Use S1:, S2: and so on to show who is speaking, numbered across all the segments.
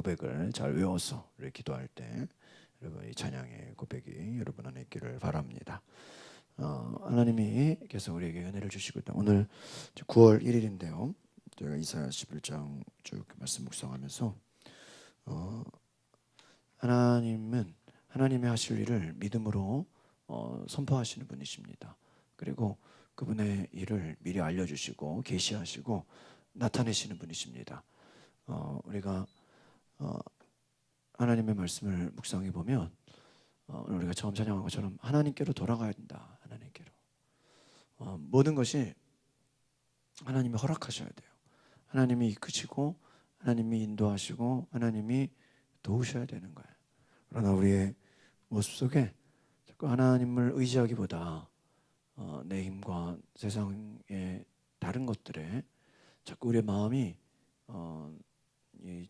S1: 고백을 잘 외워서 우리 기도할 때 여러분 이 찬양의 고백이 여러분 안에 있기를 바랍니다. 하나님이 계속 우리에게 은혜를 주시고 있다. 오늘 9월 1일인데요. 제가 이사야 11장 쭉 말씀 묵상하면서 하나님은 하나님의 하실 일을 믿음으로 선포하시는 분이십니다. 그리고 그분의 일을 미리 알려주시고 계시하시고 나타내시는 분이십니다. 우리가 하나님의 말씀을 묵상해 보면 우리가 처음 찬양한 것처럼 하나님께로 돌아가야 된다. 하나님께로 모든 것이 하나님이 허락하셔야 돼요. 하나님이 이끄시고 하나님이 인도하시고 하나님이 도우셔야 되는 거예요. 그러나 우리의 모습 속에 자꾸 하나님을 의지하기보다 내 힘과 세상의 다른 것들에 자꾸 우리의 마음이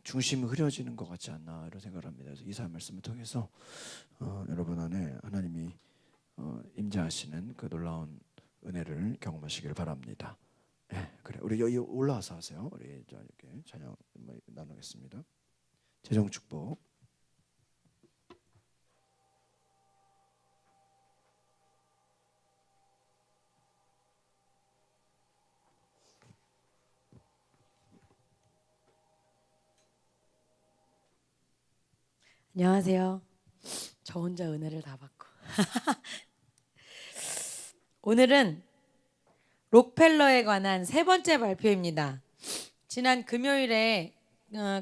S1: 중심이 흐려지는 것 같지 않나 이런 생각을 합니다. 그래서 이사야 말씀을 통해서 여러분 안에 하나님이 임재하시는 그 놀라운 은혜를 경험하시길 바랍니다. 네, 그래 우리 여기 올라와서 하세요. 우리 이렇게 찬양 나누겠습니다. 재정 축복.
S2: 안녕하세요. 저 혼자 은혜를 다 받고 오늘은 록펠러에 관한 세 번째 발표입니다. 지난 금요일에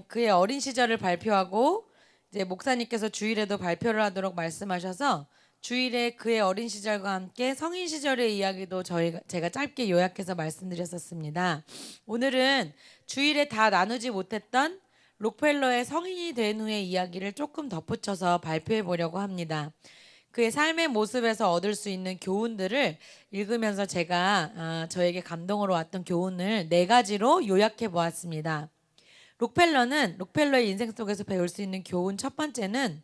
S2: 그의 어린 시절을 발표하고 이제 목사님께서 주일에도 발표를 하도록 말씀하셔서 주일에 그의 어린 시절과 함께 성인 시절의 이야기도 제가 짧게 요약해서 말씀드렸었습니다. 오늘은 주일에 다 나누지 못했던 록펠러의 성인이 된 후의 이야기를 조금 덧붙여서 발표해 보려고 합니다. 그의 삶의 모습에서 얻을 수 있는 교훈들을 읽으면서 제가 저에게 감동으로 왔던 교훈을 4가지로 요약해 보았습니다. 록펠러의 인생 속에서 배울 수 있는 교훈 첫 번째는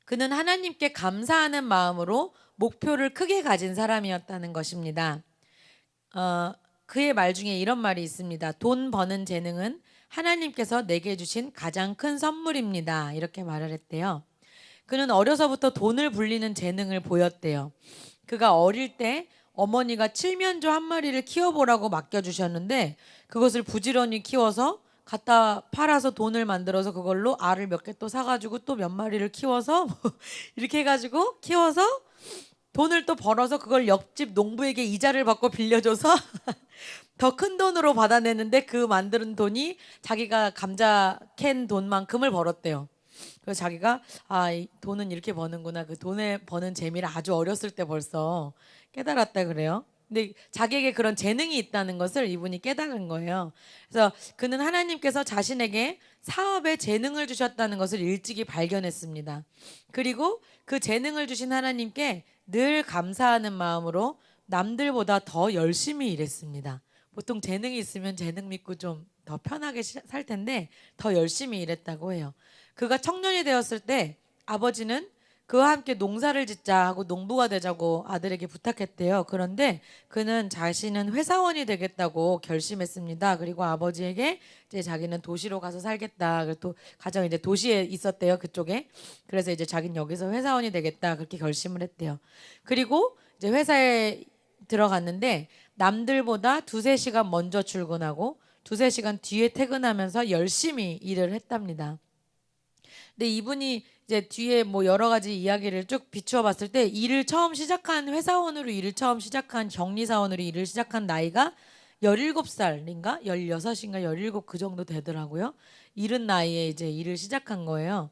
S2: 그는 하나님께 감사하는 마음으로 목표를 크게 가진 사람이었다는 것입니다. 그의 말 중에 이런 말이 있습니다. 돈 버는 재능은 하나님께서 내게 주신 가장 큰 선물입니다. 이렇게 말을 했대요. 그는 어려서부터 돈을 불리는 재능을 보였대요. 그가 어릴 때 어머니가 칠면조 한 마리를 키워보라고 맡겨주셨는데 그것을 부지런히 키워서 갖다 팔아서 돈을 만들어서 그걸로 알을 몇 개 또 사가지고 또 몇 마리를 키워서 이렇게 해가지고 키워서 돈을 또 벌어서 그걸 옆집 농부에게 이자를 받고 빌려줘서 더 큰 돈으로 받아내는데 그 만드는 돈이 자기가 감자 캔 돈만큼을 벌었대요. 그래서 자기가 이 돈은 이렇게 버는구나. 그 돈에 버는 재미를 아주 어렸을 때 벌써 깨달았다 그래요. 근데 자기에게 그런 재능이 있다는 것을 이분이 깨달은 거예요. 그래서 그는 하나님께서 자신에게 사업에 재능을 주셨다는 것을 일찍이 발견했습니다. 그리고 그 재능을 주신 하나님께 늘 감사하는 마음으로 남들보다 더 열심히 일했습니다. 보통 재능이 있으면 재능 믿고 좀 더 편하게 살 텐데 더 열심히 일했다고 해요. 그가 청년이 되었을 때 아버지는 그와 함께 농사를 짓자 하고 농부가 되자고 아들에게 부탁했대요. 그런데 그는 자신은 회사원이 되겠다고 결심했습니다. 그리고 아버지에게 이제 자기는 도시로 가서 살겠다. 또 가정 이제 도시에 있었대요. 그쪽에. 그래서 이제 자기는 여기서 회사원이 되겠다. 그렇게 결심을 했대요. 그리고 이제 회사에 들어갔는데 남들보다 2-3시간 먼저 출근하고 2-3시간 뒤에 퇴근하면서 열심히 일을 했답니다. 근데 이분이 이제 뒤에 뭐 여러 가지 이야기를 쭉 비추어 봤을 때 일을 처음 시작한 회사원으로 일을 처음 시작한 격리사원으로 일을 시작한 나이가 17살인가 16인가 17 그 정도 되더라고요. 이른 나이에 이제 일을 시작한 거예요.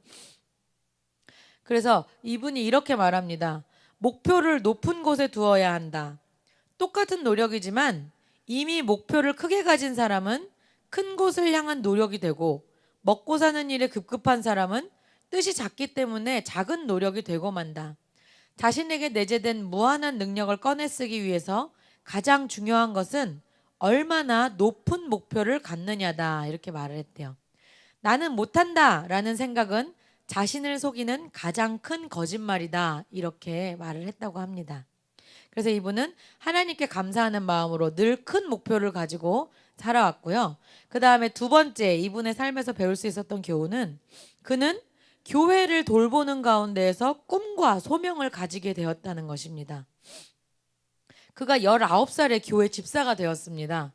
S2: 그래서 이분이 이렇게 말합니다. 목표를 높은 곳에 두어야 한다. 똑같은 노력이지만 이미 목표를 크게 가진 사람은 큰 곳을 향한 노력이 되고 먹고 사는 일에 급급한 사람은 뜻이 작기 때문에 작은 노력이 되고 만다. 자신에게 내재된 무한한 능력을 꺼내 쓰기 위해서 가장 중요한 것은 얼마나 높은 목표를 갖느냐다. 이렇게 말을 했대요. 나는 못한다 라는 생각은 자신을 속이는 가장 큰 거짓말이다. 이렇게 말을 했다고 합니다. 그래서 이분은 하나님께 감사하는 마음으로 늘 큰 목표를 가지고 살아왔고요. 그 다음에 두 번째 이분의 삶에서 배울 수 있었던 교훈은 그는 교회를 돌보는 가운데에서 꿈과 소명을 가지게 되었다는 것입니다. 그가 19살에 교회 집사가 되었습니다.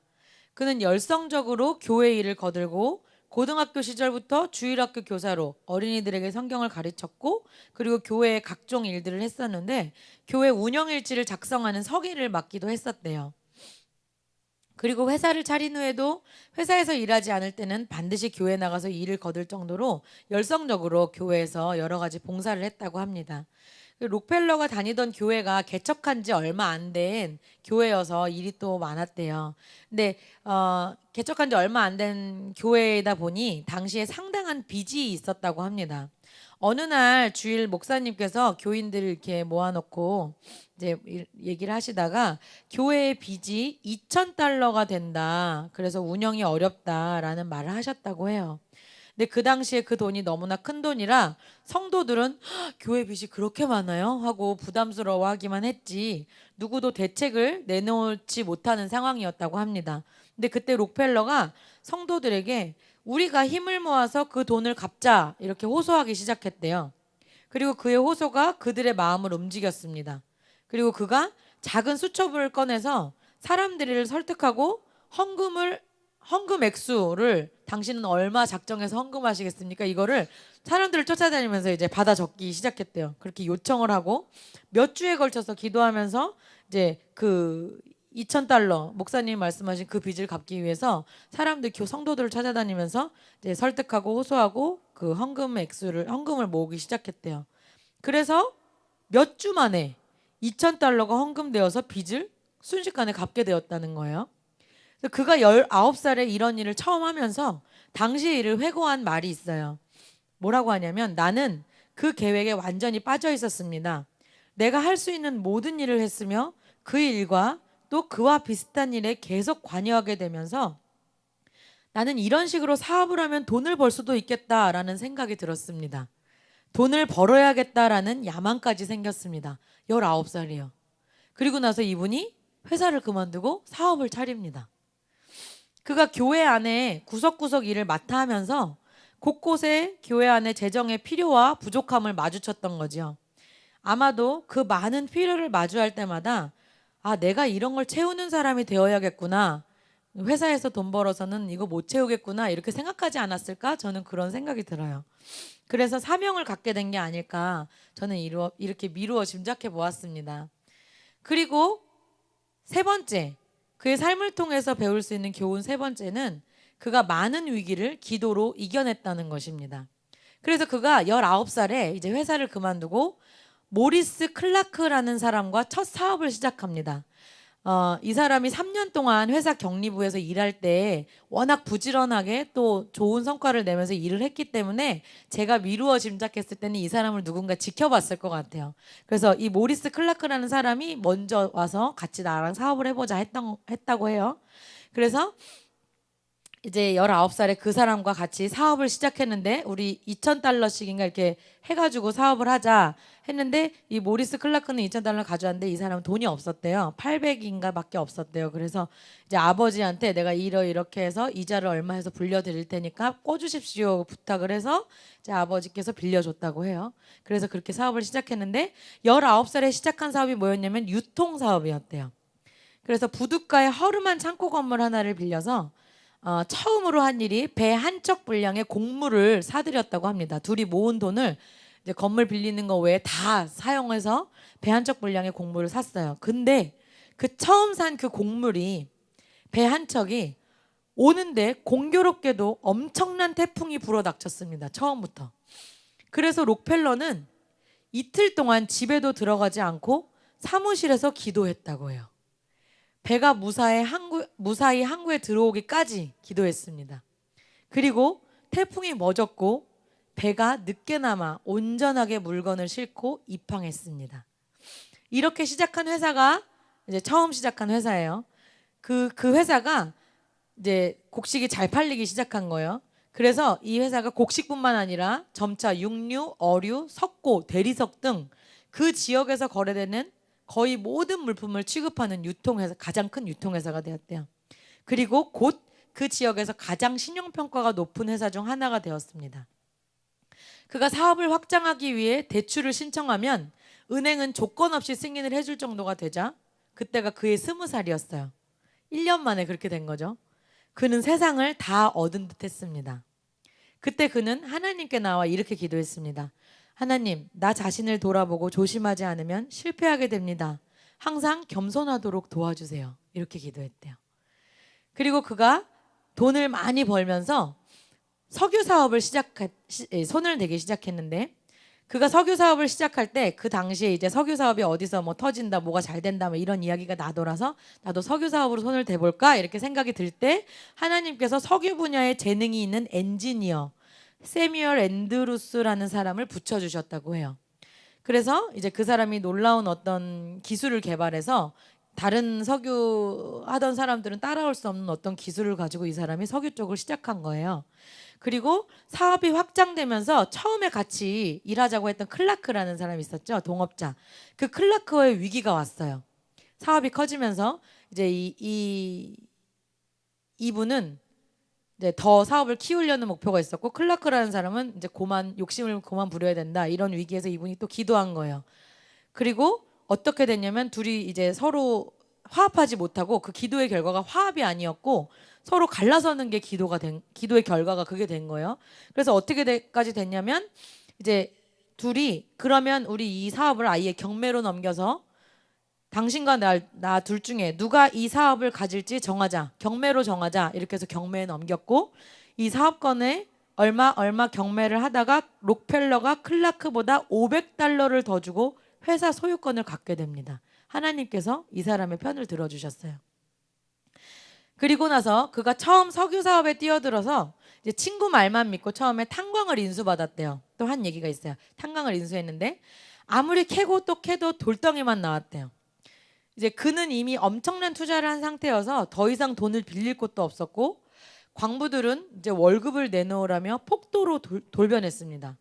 S2: 그는 열성적으로 교회 일을 거들고 고등학교 시절부터 주일학교 교사로 어린이들에게 성경을 가르쳤고 그리고 교회의 각종 일들을 했었는데 교회 운영일지를 작성하는 서기를 맡기도 했었대요. 그리고 회사를 차린 후에도 회사에서 일하지 않을 때는 반드시 교회 나가서 일을 거둘 정도로 열성적으로 교회에서 여러 가지 봉사를 했다고 합니다. 록펠러가 다니던 교회가 개척한 지 얼마 안 된 교회여서 일이 또 많았대요. 근데 개척한 지 얼마 안 된 교회이다 보니 당시에 상당한 빚이 있었다고 합니다. 어느 날 주일 목사님께서 교인들을 이렇게 모아놓고 이제 얘기를 하시다가 교회의 빚이 2,000달러가 된다. 그래서 운영이 어렵다라는 말을 하셨다고 해요. 근데 그 당시에 그 돈이 너무나 큰 돈이라 성도들은 교회 빚이 그렇게 많아요? 하고 부담스러워하기만 했지 누구도 대책을 내놓지 못하는 상황이었다고 합니다. 근데 그때 록펠러가 성도들에게 우리가 힘을 모아서 그 돈을 갚자 이렇게 호소하기 시작했대요. 그리고 그의 호소가 그들의 마음을 움직였습니다. 그리고 그가 작은 수첩을 꺼내서 사람들을 설득하고 헌금 액수를 당신은 얼마 작정해서 헌금하시겠습니까? 이거를 사람들을 쫓아다니면서 이제 받아 적기 시작했대요. 그렇게 요청을 하고 몇 주에 걸쳐서 기도하면서 이제 그 2,000달러 목사님이 말씀하신 그 빚을 갚기 위해서 사람들 성도들을 찾아다니면서 이제 설득하고 호소하고 그 헌금을 모으기 시작했대요. 그래서 몇 주 만에 2,000달러가 헌금되어서 빚을 순식간에 갚게 되었다는 거예요. 그가 19살에 이런 일을 처음 하면서 당시의 일을 회고한 말이 있어요. 뭐라고 하냐면 나는 그 계획에 완전히 빠져 있었습니다. 내가 할 수 있는 모든 일을 했으며 그 일과 또 그와 비슷한 일에 계속 관여하게 되면서 나는 이런 식으로 사업을 하면 돈을 벌 수도 있겠다라는 생각이 들었습니다. 돈을 벌어야겠다라는 야망까지 생겼습니다. 19살이에요. 그리고 나서 이분이 회사를 그만두고 사업을 차립니다. 그가 교회 안에 구석구석 일을 맡아 하면서 곳곳에 교회 안에 재정의 필요와 부족함을 마주쳤던 거죠. 아마도 그 많은 필요를 마주할 때마다 내가 이런 걸 채우는 사람이 되어야겠구나. 회사에서 돈 벌어서는 이거 못 채우겠구나. 이렇게 생각하지 않았을까? 저는 그런 생각이 들어요. 그래서 사명을 갖게 된 게 아닐까. 저는 이렇게 미루어 짐작해 보았습니다. 그리고 세 번째, 그의 삶을 통해서 배울 수 있는 교훈 세 번째는 그가 많은 위기를 기도로 이겨냈다는 것입니다. 그래서 그가 19살에 이제 회사를 그만두고 모리스 클라크라는 사람과 첫 사업을 시작합니다. 이 사람이 3년 동안 회사 격리부에서 일할 때 워낙 부지런하게 또 좋은 성과를 내면서 일을 했기 때문에 제가 미루어 짐작했을 때는 이 사람을 누군가 지켜봤을 것 같아요. 그래서 이 모리스 클라크라는 사람이 먼저 와서 같이 나랑 사업을 해보자 했다고 해요. 그래서 이제 19살에 그 사람과 같이 사업을 시작했는데 우리 2,000달러씩인가 이렇게 해가지고 사업을 하자 했는데 이 모리스 클라크는 2,000달러 가져왔는데 이 사람은 돈이 없었대요. 800인가 밖에 없었대요. 그래서 이제 아버지한테 내가 이렇게 해서 이자를 얼마 해서 불려드릴 테니까 꿔주십시오 부탁을 해서 이제 아버지께서 빌려줬다고 해요. 그래서 그렇게 사업을 시작했는데 19살에 시작한 사업이 뭐였냐면 유통사업이었대요. 그래서 부둣가에 허름한 창고 건물 하나를 빌려서 처음으로 한 일이 배 한 척 분량의 곡물을 사들였다고 합니다. 둘이 모은 돈을 이제 건물 빌리는 거 외에 다 사용해서 배 한 척 분량의 곡물을 샀어요. 근데 그 처음 산 그 곡물이 배 한 척이 오는데 공교롭게도 엄청난 태풍이 불어닥쳤습니다. 처음부터. 그래서 록펠러는 이틀 동안 집에도 들어가지 않고 사무실에서 기도했다고 해요. 배가 무사히 항구에 들어오기까지 기도했습니다. 그리고 태풍이 멎었고 배가 늦게나마 온전하게 물건을 싣고 입항했습니다. 이렇게 시작한 회사가 이제 처음 시작한 회사예요. 그 회사가 이제 곡식이 잘 팔리기 시작한 거예요. 그래서 이 회사가 곡식뿐만 아니라 점차 육류, 어류, 석고, 대리석 등 그 지역에서 거래되는 거의 모든 물품을 취급하는 유통회사, 가장 큰 유통회사가 되었대요. 그리고 곧 그 지역에서 가장 신용평가가 높은 회사 중 하나가 되었습니다. 그가 사업을 확장하기 위해 대출을 신청하면 은행은 조건 없이 승인을 해줄 정도가 되자 그때가 그의 20살이었어요. 1년 만에 그렇게 된 거죠. 그는 세상을 다 얻은 듯 했습니다. 그때 그는 하나님께 나와 이렇게 기도했습니다. 하나님, 나 자신을 돌아보고 조심하지 않으면 실패하게 됩니다. 항상 겸손하도록 도와주세요. 이렇게 기도했대요. 그리고 그가 돈을 많이 벌면서 석유 사업을 손을 대기 시작했는데 그가 석유 사업을 시작할 때 그 당시에 이제 석유 사업이 어디서 뭐 터진다, 뭐가 잘 된다, 뭐 이런 이야기가 나돌아서 나도 석유 사업으로 손을 대볼까 이렇게 생각이 들 때 하나님께서 석유 분야에 재능이 있는 엔지니어 세뮤얼 앤드루스라는 사람을 붙여주셨다고 해요. 그래서 이제 그 사람이 놀라운 어떤 기술을 개발해서 다른 석유 하던 사람들은 따라올 수 없는 어떤 기술을 가지고 이 사람이 석유 쪽을 시작한 거예요. 그리고 사업이 확장되면서 처음에 같이 일하자고 했던 클라크라는 사람이 있었죠. 동업자. 그 클라크와의 위기가 왔어요. 사업이 커지면서 이제 이분은 이제 더 사업을 키우려는 목표가 있었고 클라크라는 사람은 이제 욕심을 그만 부려야 된다. 이런 위기에서 이분이 또 기도한 거예요. 그리고 어떻게 됐냐면 둘이 이제 서로 화합하지 못하고 그 기도의 결과가 화합이 아니었고 서로 갈라서는 게 기도의 결과가 그게 된 거예요. 그래서 어떻게까지 됐냐면 이제 둘이 그러면 우리 이 사업을 아예 경매로 넘겨서 당신과 나 둘 중에 누가 이 사업을 가질지 정하자. 경매로 정하자. 이렇게 해서 경매에 넘겼고 이 사업권에 얼마 경매를 하다가 록펠러가 클라크보다 $500를 더 주고 회사 소유권을 갖게 됩니다. 하나님께서 이 사람의 편을 들어주셨어요. 그리고 나서 그가 처음 석유 사업에 뛰어들어서 이제 친구 말만 믿고 처음에 탄광을 인수받았대요. 또 한 얘기가 있어요. 탄광을 인수했는데 아무리 캐고 또 캐도 돌덩이만 나왔대요. 이제 그는 이미 엄청난 투자를 한 상태여서 더 이상 돈을 빌릴 곳도 없었고 광부들은 이제 월급을 내놓으라며 폭도로 돌변했습니다.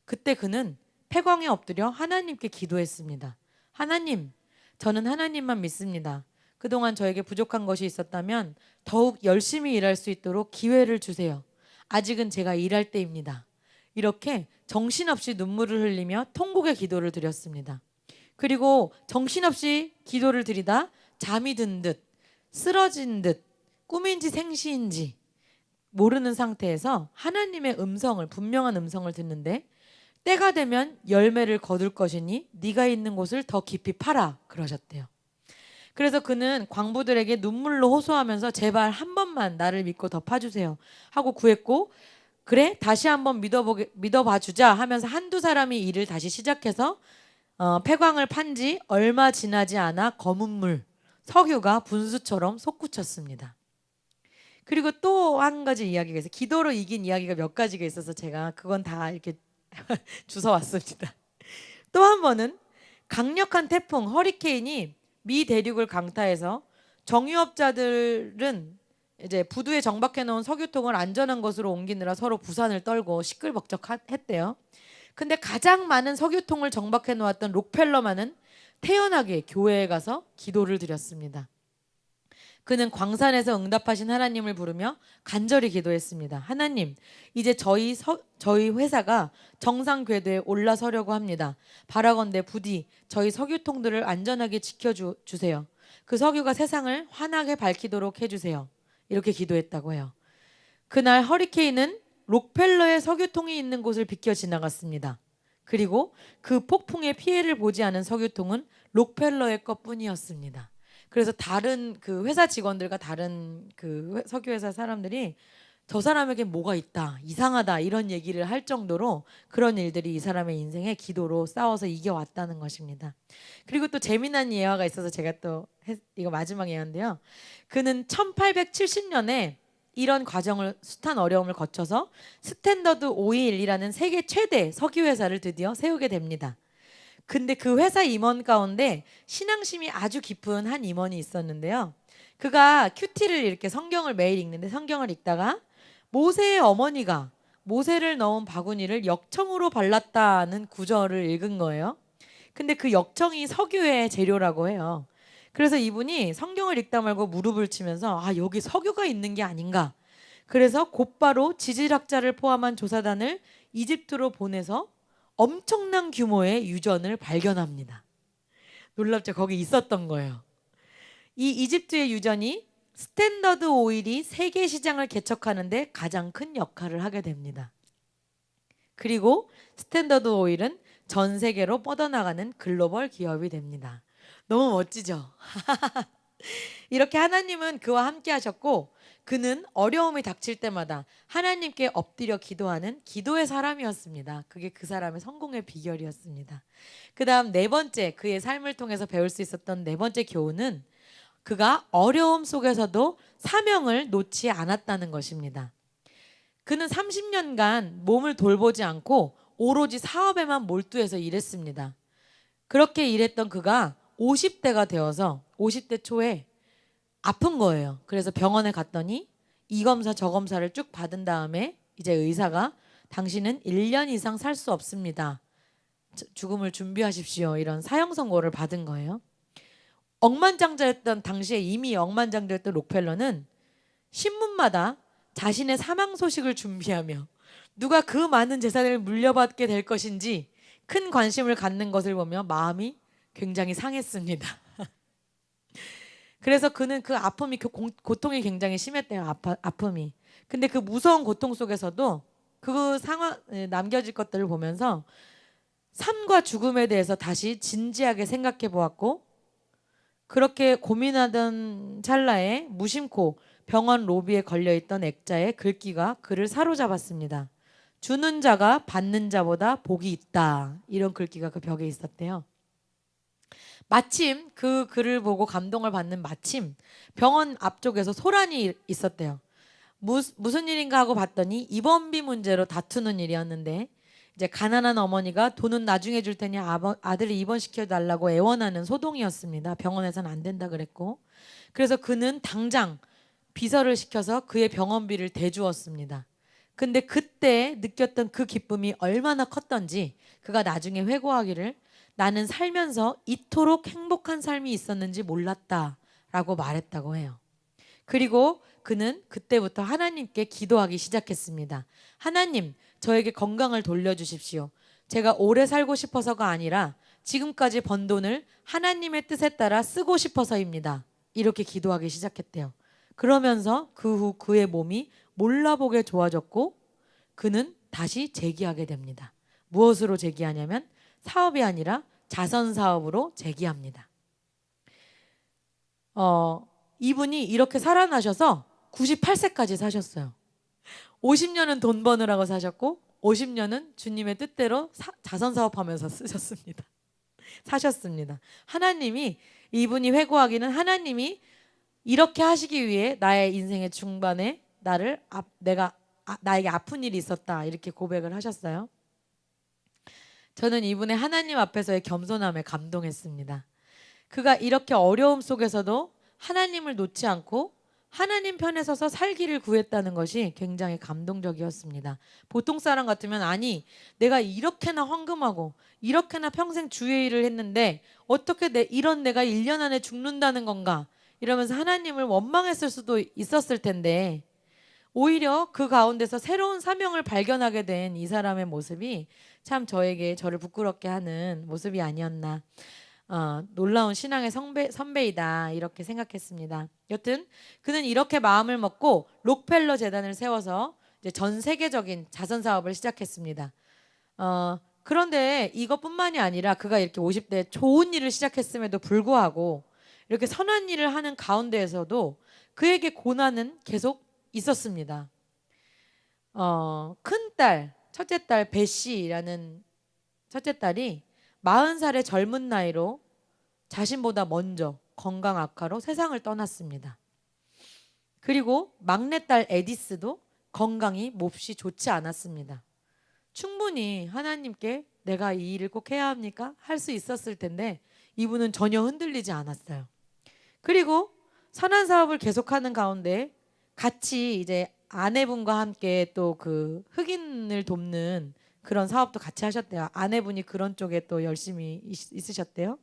S2: 그때 그는 폐광에 엎드려 하나님께 기도했습니다. 하나님, 저는 하나님만 믿습니다. 그동안 저에게 부족한 것이 있었다면 더욱 열심히 일할 수 있도록 기회를 주세요. 아직은 제가 일할 때입니다. 이렇게 정신없이 눈물을 흘리며 통곡의 기도를 드렸습니다. 그리고 정신없이 기도를 드리다 잠이 든 듯 쓰러진 듯 꿈인지 생시인지 모르는 상태에서 하나님의 분명한 음성을 듣는데 때가 되면 열매를 거둘 것이니 네가 있는 곳을 더 깊이 파라 그러셨대요. 그래서 그는 광부들에게 눈물로 호소하면서 제발 한 번만 나를 믿고 더 파주세요 하고 구했고 그래 다시 한번 믿어봐 주자 하면서 한두 사람이 일을 다시 시작해서 폐광을 판 지 얼마 지나지 않아 검은 물 석유가 분수처럼 솟구쳤습니다. 그리고 또 한 가지 이야기가 있어요. 기도로 이긴 이야기가 몇 가지가 있어서 제가 그건 다 이렇게 주워왔습니다. 또 한 번은 강력한 태풍 허리케인이 미 대륙을 강타해서 정유업자들은 이제 부두에 정박해 놓은 석유통을 안전한 곳으로 옮기느라 서로 부산을 떨고 시끌벅적했대요. 근데 가장 많은 석유통을 정박해 놓았던 록펠러만은 태연하게 교회에 가서 기도를 드렸습니다. 그는 광산에서 응답하신 하나님을 부르며 간절히 기도했습니다. 하나님, 이제 저희 회사가 정상 궤도에 올라서려고 합니다. 바라건대 부디 저희 석유통들을 안전하게 지켜주세요. 그 석유가 세상을 환하게 밝히도록 해주세요. 이렇게 기도했다고 해요. 그날 허리케인은 록펠러의 석유통이 있는 곳을 비켜 지나갔습니다. 그리고 그 폭풍의 피해를 보지 않은 석유통은 록펠러의 것뿐이었습니다. 그래서 다른 그 회사 직원들과 다른 그 석유회사 사람들이 저 사람에게 뭐가 있다, 이상하다 이런 얘기를 할 정도로 그런 일들이 이 사람의 인생에 기도로 싸워서 이겨왔다는 것입니다. 그리고 또 재미난 예화가 있어서 제가 또 이거 마지막 예화인데요. 그는 1870년에 이런 과정을 숱한 어려움을 거쳐서 스탠더드 오일이라는 세계 최대 석유회사를 드디어 세우게 됩니다. 근데 그 회사 임원 가운데 신앙심이 아주 깊은 한 임원이 있었는데요. 그가 큐티를 이렇게 성경을 매일 읽는데 성경을 읽다가 모세의 어머니가 모세를 넣은 바구니를 역청으로 발랐다는 구절을 읽은 거예요. 근데 그 역청이 석유의 재료라고 해요. 그래서 이분이 성경을 읽다 말고 무릎을 치면서 아, 여기 석유가 있는 게 아닌가. 그래서 곧바로 지질학자를 포함한 조사단을 이집트로 보내서 엄청난 규모의 유전을 발견합니다. 놀랍죠? 거기 있었던 거예요. 이 이집트의 유전이 스탠더드 오일이 세계 시장을 개척하는데 가장 큰 역할을 하게 됩니다. 그리고 스탠더드 오일은 전 세계로 뻗어나가는 글로벌 기업이 됩니다. 너무 멋지죠? 이렇게 하나님은 그와 함께 하셨고 그는 어려움이 닥칠 때마다 하나님께 엎드려 기도하는 기도의 사람이었습니다. 그게 그 사람의 성공의 비결이었습니다. 그 다음 네 번째, 그의 삶을 통해서 배울 수 있었던 네 번째 교훈은 그가 어려움 속에서도 사명을 놓지 않았다는 것입니다. 그는 30년간 몸을 돌보지 않고 오로지 사업에만 몰두해서 일했습니다. 그렇게 일했던 그가 50대가 되어서 50대 초에 아픈 거예요. 그래서 병원에 갔더니 이 검사 저 검사를 쭉 받은 다음에 이제 의사가 당신은 1년 이상 살 수 없습니다. 죽음을 준비하십시오. 이런 사형 선고를 받은 거예요. 억만장자였던 당시에 이미 억만장자였던 록펠러는 신문마다 자신의 사망 소식을 준비하며 누가 그 많은 재산을 물려받게 될 것인지 큰 관심을 갖는 것을 보며 마음이 굉장히 상했습니다. 그래서 그는 그 아픔이 고통이 굉장히 심했대요. 아픔이. 근데 그 무서운 고통 속에서도 그 상황 남겨질 것들을 보면서 삶과 죽음에 대해서 다시 진지하게 생각해 보았고 그렇게 고민하던 찰나에 무심코 병원 로비에 걸려있던 액자의 글귀가 그를 사로잡았습니다. 주는 자가 받는 자보다 복이 있다. 이런 글귀가 그 벽에 있었대요. 마침 그 글을 보고 감동을 받는 마침 병원 앞쪽에서 소란이 있었대요. 무슨 일인가 하고 봤더니 입원비 문제로 다투는 일이었는데 이제 가난한 어머니가 돈은 나중에 줄 테니 아들을 입원시켜 달라고 애원하는 소동이었습니다. 병원에서는 안 된다 그랬고 그래서 그는 당장 비서를 시켜서 그의 병원비를 대주었습니다. 근데 그때 느꼈던 그 기쁨이 얼마나 컸던지 그가 나중에 회고하기를 나는 살면서 이토록 행복한 삶이 있었는지 몰랐다라고 말했다고 해요. 그리고 그는 그때부터 하나님께 기도하기 시작했습니다. 하나님, 저에게 건강을 돌려주십시오. 제가 오래 살고 싶어서가 아니라 지금까지 번 돈을 하나님의 뜻에 따라 쓰고 싶어서입니다. 이렇게 기도하기 시작했대요. 그러면서 그 후 그의 몸이 몰라보게 좋아졌고 그는 다시 재기하게 됩니다. 무엇으로 재기하냐면 사업이 아니라 자선 사업으로 재기합니다. 이분이 이렇게 살아나셔서 98세까지 사셨어요. 50년은 돈 버느라고 사셨고 50년은 주님의 뜻대로 자선 사업하면서 쓰셨습니다. 사셨습니다. 하나님이 이분이 회고하기는 하나님이 이렇게 하시기 위해 나의 인생의 중반에 나에게 아픈 일이 있었다 이렇게 고백을 하셨어요. 저는 이분의 하나님 앞에서의 겸손함에 감동했습니다. 그가 이렇게 어려움 속에서도 하나님을 놓지 않고 하나님 편에 서서 살기를 구했다는 것이 굉장히 감동적이었습니다. 보통 사람 같으면 아니 내가 이렇게나 헌금하고 이렇게나 평생 주의 일을 했는데 어떻게 이런 내가 1년 안에 죽는다는 건가 이러면서 하나님을 원망했을 수도 있었을 텐데 오히려 그 가운데서 새로운 사명을 발견하게 된 이 사람의 모습이 참 저를 부끄럽게 하는 모습이 아니었나. 놀라운 신앙의 선배이다 이렇게 생각했습니다. 여튼 그는 이렇게 마음을 먹고 록펠러 재단을 세워서 이제 전 세계적인 자선 사업을 시작했습니다. 그런데 이것뿐만이 아니라 그가 이렇게 50대 좋은 일을 시작했음에도 불구하고 이렇게 선한 일을 하는 가운데에서도 그에게 고난은 계속 있었습니다. 큰딸, 첫째 딸 베시라는 첫째 딸이 40살의 젊은 나이로 자신보다 먼저 건강 악화로 세상을 떠났습니다. 그리고 막내딸 에디스도 건강이 몹시 좋지 않았습니다. 충분히 하나님께 내가 이 일을 꼭 해야 합니까? 할 수 있었을 텐데 이분은 전혀 흔들리지 않았어요. 그리고 선한 사업을 계속하는 가운데 같이 이제 아내분과 함께 또 그 흑인을 돕는 그런 사업도 같이 하셨대요. 아내분이 그런 쪽에 또 열심히 있으셨대요.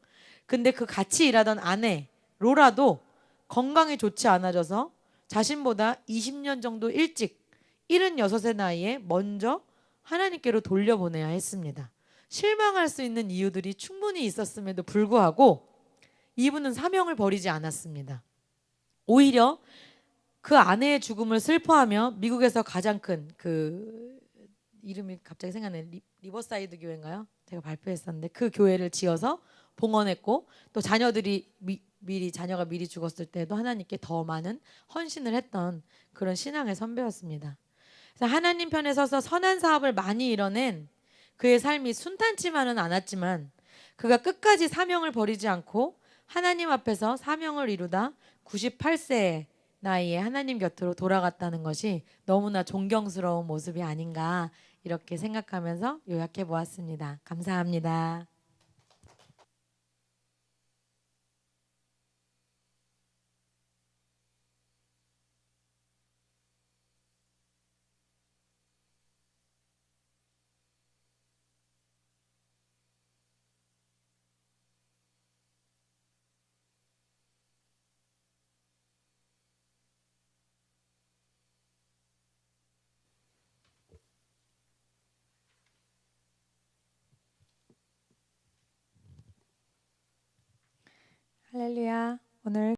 S2: 근데 그 같이 일하던 아내 로라도 건강이 좋지 않아져서 자신보다 20년 정도 일찍 76의 나이에 먼저 하나님께로 돌려보내야 했습니다. 실망할 수 있는 이유들이 충분히 있었음에도 불구하고 이분은 사명을 버리지 않았습니다. 오히려 그 아내의 죽음을 슬퍼하며 미국에서 가장 큰 그 이름이 갑자기 생각나네. 리버사이드 교회인가요? 제가 발표했었는데 그 교회를 지어서 봉헌했고 또 자녀들이 자녀가 미리 죽었을 때도 하나님께 더 많은 헌신을 했던 그런 신앙의 선배였습니다. 그래서 하나님 편에 서서 선한 사업을 많이 이뤄낸 그의 삶이 순탄치만은 않았지만 그가 끝까지 사명을 버리지 않고 하나님 앞에서 사명을 이루다 98세의 나이에 하나님 곁으로 돌아갔다는 것이 너무나 존경스러운 모습이 아닌가 이렇게 생각하면서 요약해 보았습니다. 감사합니다. 할렐루야. 오늘